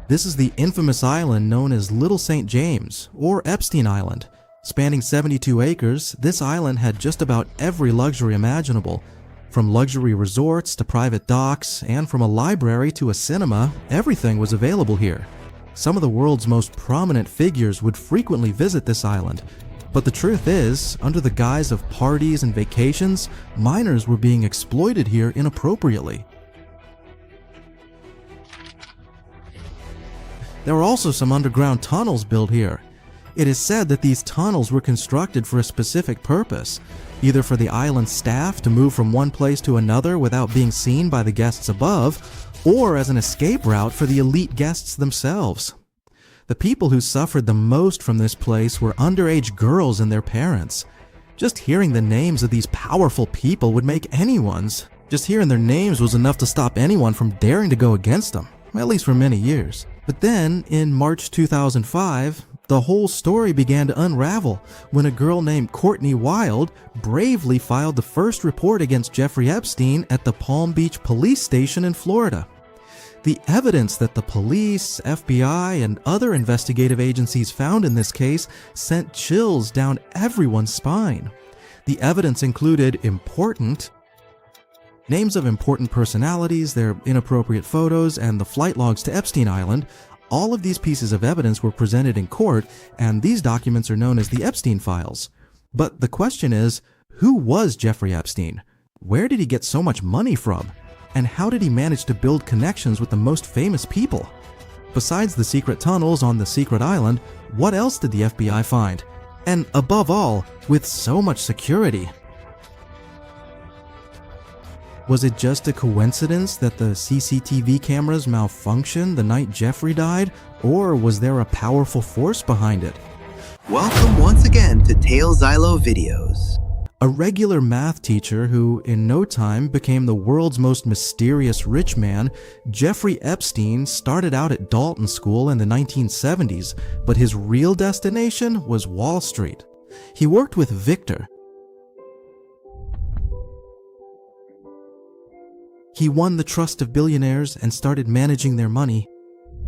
This is the infamous island known as Little St. James, or Epstein Island. Spanning 72 acres, this island had just about every luxury imaginable. From luxury resorts to private docks, and from a library to a cinema, everything was available here. Some of the world's most prominent figures would frequently visit this island. But the truth is, under the guise of parties and vacations, minors were being exploited here inappropriately. There were also some underground tunnels built here. It is said that these tunnels were constructed for a specific purpose, either for the island staff to move from one place to another without being seen by the guests above, or as an escape route for the elite guests themselves. The people who suffered the most from this place were underage girls and their parents. Just hearing the names of these powerful people would make anyone's. Just hearing their names was enough to stop anyone from daring to go against them, at least for many years. But then, in March 2005, the whole story began to unravel when a girl named Courtney Wild bravely filed the first report against Jeffrey Epstein at the Palm Beach police station in Florida. The evidence that the police, FBI, and other investigative agencies found in this case sent chills down everyone's spine. The evidence included names of important personalities, their inappropriate photos, and the flight logs to Epstein Island. All of these pieces of evidence were presented in court, and these documents are known as the Epstein files. But the question is, who was Jeffrey Epstein? Where did he get so much money from? And how did he manage to build connections with the most famous people? Besides the secret tunnels on the secret island, what else did the FBI find? And above all, with so much security? Was it just a coincidence that the CCTV cameras malfunctioned the night Jeffrey died, or was there a powerful force behind it? Welcome once again to Tail Xylo Videos. A regular math teacher who, in no time, became the world's most mysterious rich man, Jeffrey Epstein started out at Dalton School in the 1970s, but his real destination was Wall Street. He worked with Victor. He won the trust of billionaires and started managing their money,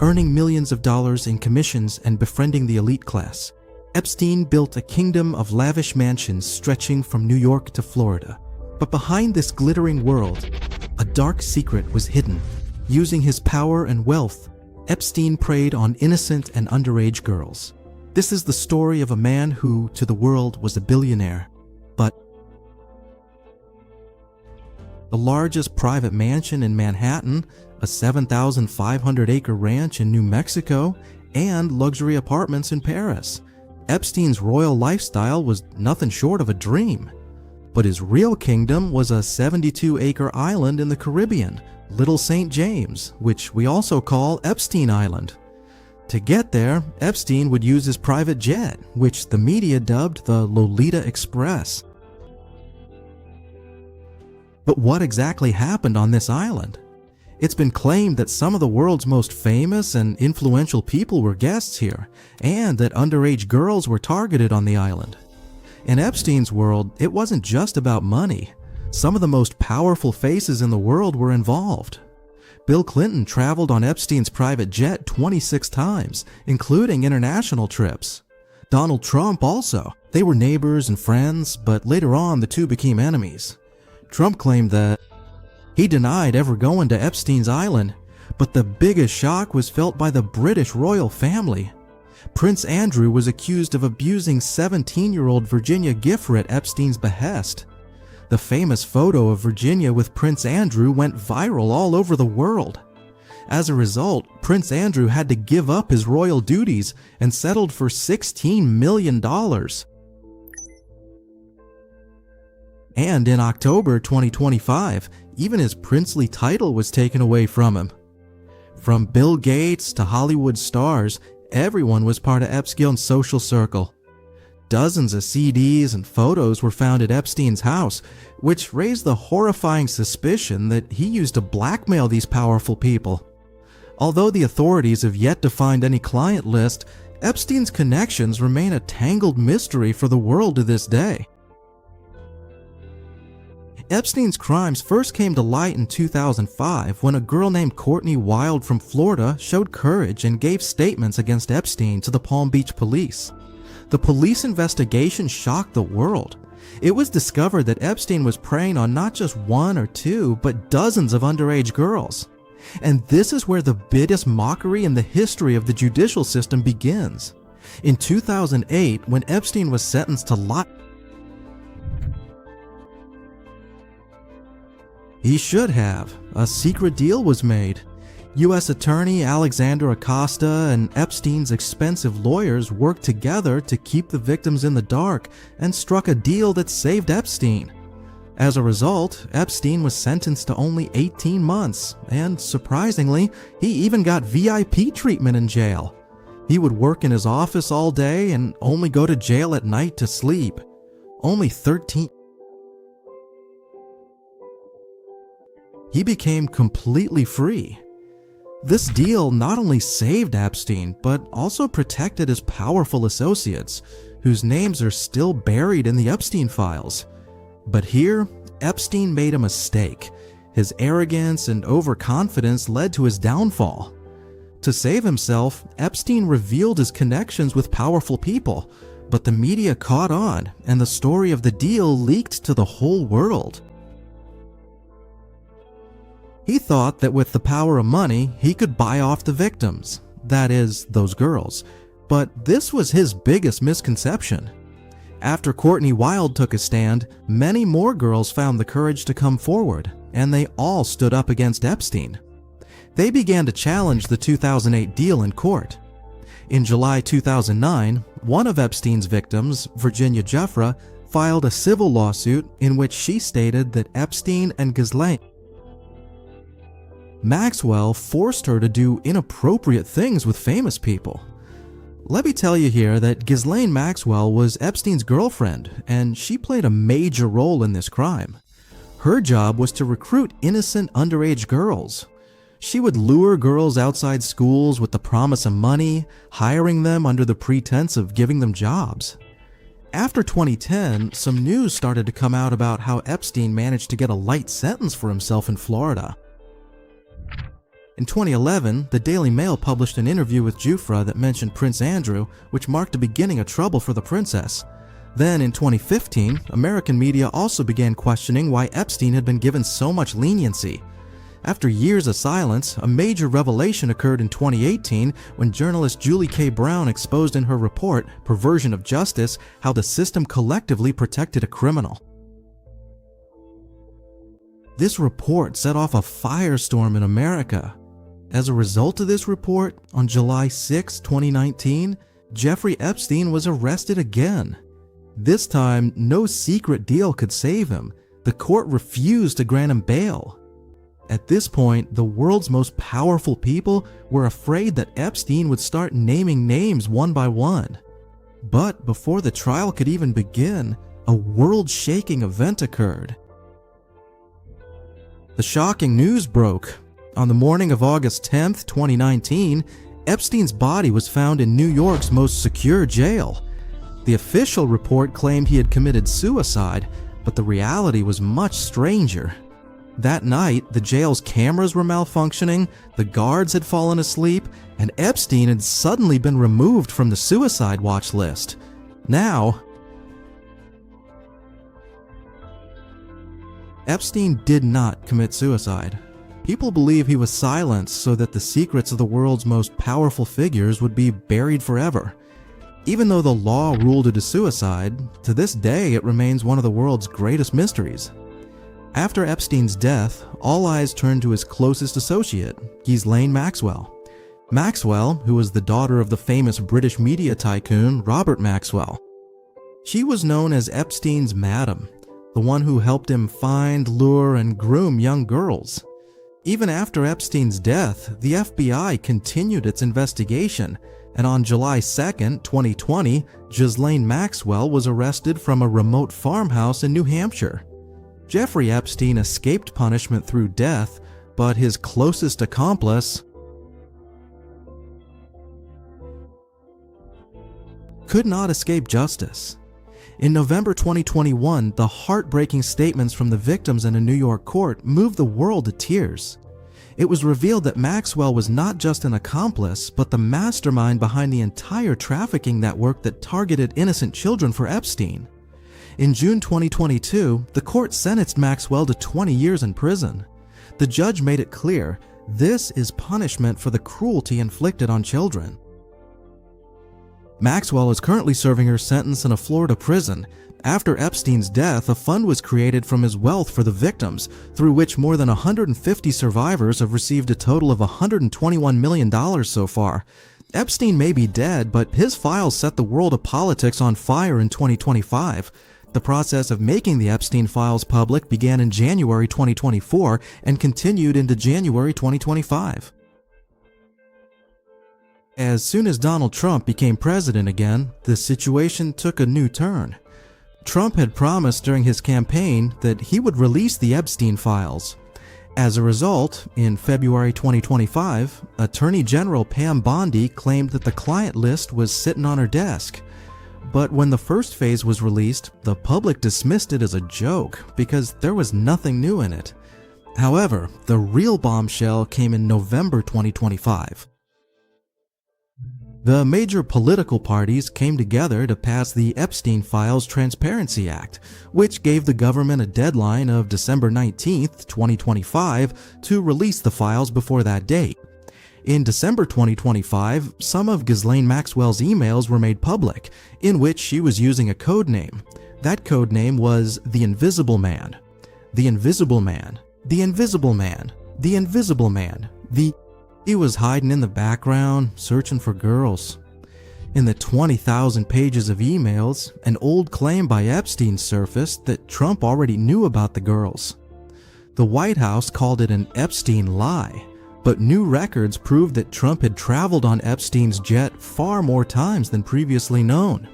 earning millions of dollars in commissions and befriending the elite class. Epstein built a kingdom of lavish mansions stretching from New York to Florida. But behind this glittering world, a dark secret was hidden. Using his power and wealth, Epstein preyed on innocent and underage girls. This is the story of a man who, to the world, was a billionaire, but the largest private mansion in Manhattan, a 7,500-acre ranch in New Mexico, and luxury apartments in Paris. Epstein's royal lifestyle was nothing short of a dream. But his real kingdom was a 72-acre island in the Caribbean, Little St. James, which we also call Epstein Island. To get there, Epstein would use his private jet, which the media dubbed the Lolita Express. But what exactly happened on this island? It's been claimed that some of the world's most famous and influential people were guests here, and that underage girls were targeted on the island. In Epstein's world, it wasn't just about money. Some of the most powerful faces in the world were involved. Bill Clinton traveled on Epstein's private jet 26 times, including international trips. Donald Trump also. They were neighbors and friends, but later on the two became enemies. Trump claimed that he denied ever going to Epstein's island, but the biggest shock was felt by the British royal family. Prince Andrew was accused of abusing 17-year-old Virginia Gifford at Epstein's behest. The famous photo of Virginia with Prince Andrew went viral all over the world. As a result, Prince Andrew had to give up his royal duties and settled for $16 million. And in October 2025, even his princely title was taken away from him. From Bill Gates to Hollywood stars, everyone was part of Epstein's social circle. Dozens of CDs and photos were found at Epstein's house, which raised the horrifying suspicion that he used to blackmail these powerful people. Although the authorities have yet to find any client list, Epstein's connections remain a tangled mystery for the world to this day. Epstein's crimes first came to light in 2005 when a girl named Courtney Wild from Florida showed courage and gave statements against Epstein to the Palm Beach police. The police investigation shocked the world. It was discovered that Epstein was preying on not just one or two, but dozens of underage girls. And this is where the biggest mockery in the history of the judicial system begins. In 2008, when Epstein was sentenced to life, he should have. A secret deal was made. U.S. Attorney Alexander Acosta and Epstein's expensive lawyers worked together to keep the victims in the dark and struck a deal that saved Epstein. As a result, Epstein was sentenced to only 18 months, and surprisingly, he even got VIP treatment in jail. He would work in his office all day and only go to jail at night to sleep. Only 13. He became completely free. This deal not only saved Epstein, but also protected his powerful associates, whose names are still buried in the Epstein files. But here, Epstein made a mistake. His arrogance and overconfidence led to his downfall. To save himself, Epstein revealed his connections with powerful people, but the media caught on, and the story of the deal leaked to the whole world. He thought that with the power of money, he could buy off the victims, that is, those girls. But this was his biggest misconception. After Courtney Wild took a stand, many more girls found the courage to come forward, and they all stood up against Epstein. They began to challenge the 2008 deal in court. In July 2009, one of Epstein's victims, Virginia Giuffre, filed a civil lawsuit in which she stated that Epstein and Ghislaine Maxwell forced her to do inappropriate things with famous people. Let me tell you here that Ghislaine Maxwell was Epstein's girlfriend, and she played a major role in this crime. Her job was to recruit innocent underage girls. She would lure girls outside schools with the promise of money, hiring them under the pretense of giving them jobs. After 2010, some news started to come out about how Epstein managed to get a light sentence for himself in Florida. In 2011, the Daily Mail published an interview with Giuffre that mentioned Prince Andrew, which marked the beginning of trouble for the princess. Then in 2015, American media also began questioning why Epstein had been given so much leniency. After years of silence, a major revelation occurred in 2018 when journalist Julie K. Brown exposed in her report, Perversion of Justice, how the system collectively protected a criminal. This report set off a firestorm in America. As a result of this report, on July 6, 2019, Jeffrey Epstein was arrested again. This time, no secret deal could save him. The court refused to grant him bail. At this point, the world's most powerful people were afraid that Epstein would start naming names one by one. But before the trial could even begin, a world-shaking event occurred. The shocking news broke. On the morning of August 10, 2019, Epstein's body was found in New York's most secure jail. The official report claimed he had committed suicide, but the reality was much stranger. That night, the jail's cameras were malfunctioning, the guards had fallen asleep, and Epstein had suddenly been removed from the suicide watch list. Now, Epstein did not commit suicide. People believe he was silenced so that the secrets of the world's most powerful figures would be buried forever. Even though the law ruled it a suicide, to this day it remains one of the world's greatest mysteries. After Epstein's death, all eyes turned to his closest associate, Ghislaine Maxwell. Maxwell, who was the daughter of the famous British media tycoon Robert Maxwell. She was known as Epstein's madam, the one who helped him find, lure, and groom young girls. Even after Epstein's death, the FBI continued its investigation, and on July 2, 2020, Ghislaine Maxwell was arrested from a remote farmhouse in New Hampshire. Jeffrey Epstein escaped punishment through death, but his closest accomplice could not escape justice. In November 2021, the heartbreaking statements from the victims in a New York court moved the world to tears. It was revealed that Maxwell was not just an accomplice, but the mastermind behind the entire trafficking network that targeted innocent children for Epstein. In June 2022, the court sentenced Maxwell to 20 years in prison. The judge made it clear, this is punishment for the cruelty inflicted on children. Maxwell is currently serving her sentence in a Florida prison. After Epstein's death, a fund was created from his wealth for the victims, through which more than 150 survivors have received a total of $121 million so far. Epstein may be dead, but his files set the world of politics on fire in 2025. The process of making the Epstein files public began in January 2024 and continued into January 2025. As soon as Donald Trump became president again, the situation took a new turn. Trump had promised during his campaign that he would release the Epstein files. As a result, in February 2025, Attorney General Pam Bondi claimed that the client list was sitting on her desk. But when the first phase was released, the public dismissed it as a joke because there was nothing new in it. However, the real bombshell came in November 2025. The major political parties came together to pass the Epstein Files Transparency Act, which gave the government a deadline of December 19, 2025 to release the files before that date. In December 2025, some of Ghislaine Maxwell's emails were made public, in which she was using a code name. That code name was The Invisible Man. The Invisible Man. The Invisible Man. The Invisible Man. He was hiding in the background, searching for girls. In the 20,000 pages of emails, an old claim by Epstein surfaced that Trump already knew about the girls. The White House called it an Epstein lie, but new records proved that Trump had traveled on Epstein's jet far more times than previously known.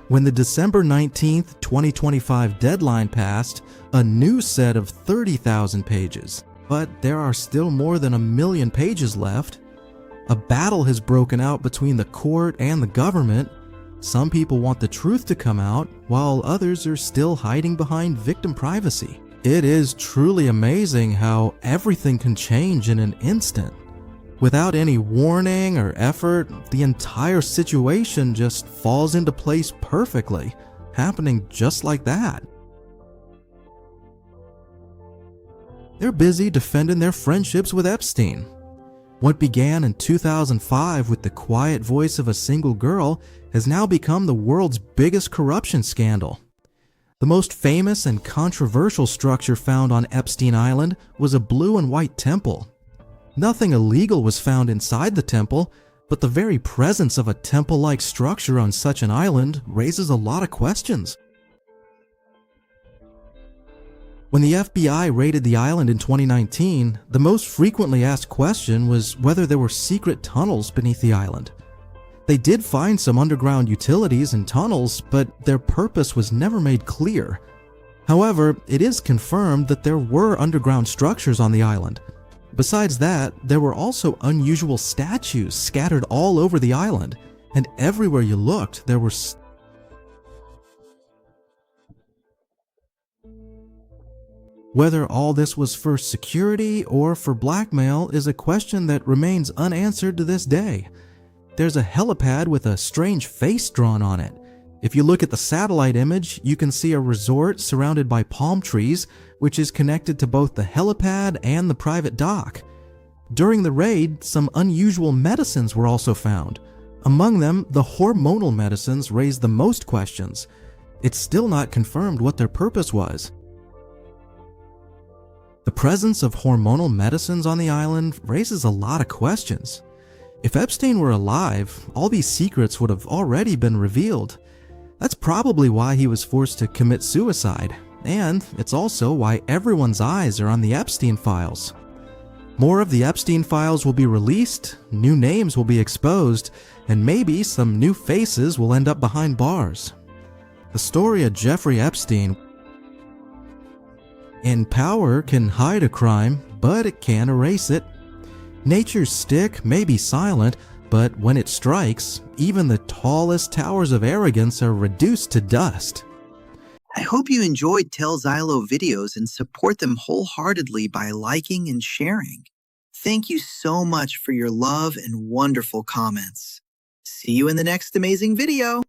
When the December 19, 2025 deadline passed, a new set of 30,000 pages. But there are still more than 1 million pages left. A battle has broken out between the court and the government. Some people want the truth to come out, while others are still hiding behind victim privacy. It is truly amazing how everything can change in an instant. Without any warning or effort, the entire situation just falls into place perfectly, happening just like that. They're busy defending their friendships with Epstein. What began in 2005 with the quiet voice of a single girl has now become the world's biggest corruption scandal. The most famous and controversial structure found on Epstein Island was a blue and white temple. Nothing illegal was found inside the temple, but the very presence of a temple-like structure on such an island raises a lot of questions. When the FBI raided the island in 2019, the most frequently asked question was whether there were secret tunnels beneath the island. They did find some underground utilities and tunnels, but their purpose was never made clear. However, it is confirmed that there were underground structures on the island. Besides that, there were also unusual statues scattered all over the island, and everywhere you looked, there were Whether all this was for security or for blackmail is a question that remains unanswered to this day. There's a helipad with a strange face drawn on it. If you look at the satellite image, you can see a resort surrounded by palm trees, which is connected to both the helipad and the private dock. During the raid, some unusual medicines were also found. Among them, the hormonal medicines raised the most questions. It's still not confirmed what their purpose was. The presence of hormonal medicines on the island raises a lot of questions. If Epstein were alive, all these secrets would have already been revealed. That's probably why he was forced to commit suicide, and it's also why everyone's eyes are on the Epstein files. More of the Epstein files will be released, new names will be exposed, and maybe some new faces will end up behind bars. The story of Jeffrey Epstein. And power can hide a crime, but it can't erase it. Nature's stick may be silent, But when it strikes, even the tallest towers of arrogance are reduced to dust. I hope you enjoyed Tell Xylo videos and support them wholeheartedly by liking and sharing. Thank you so much for your love and wonderful comments. See you in the next amazing video.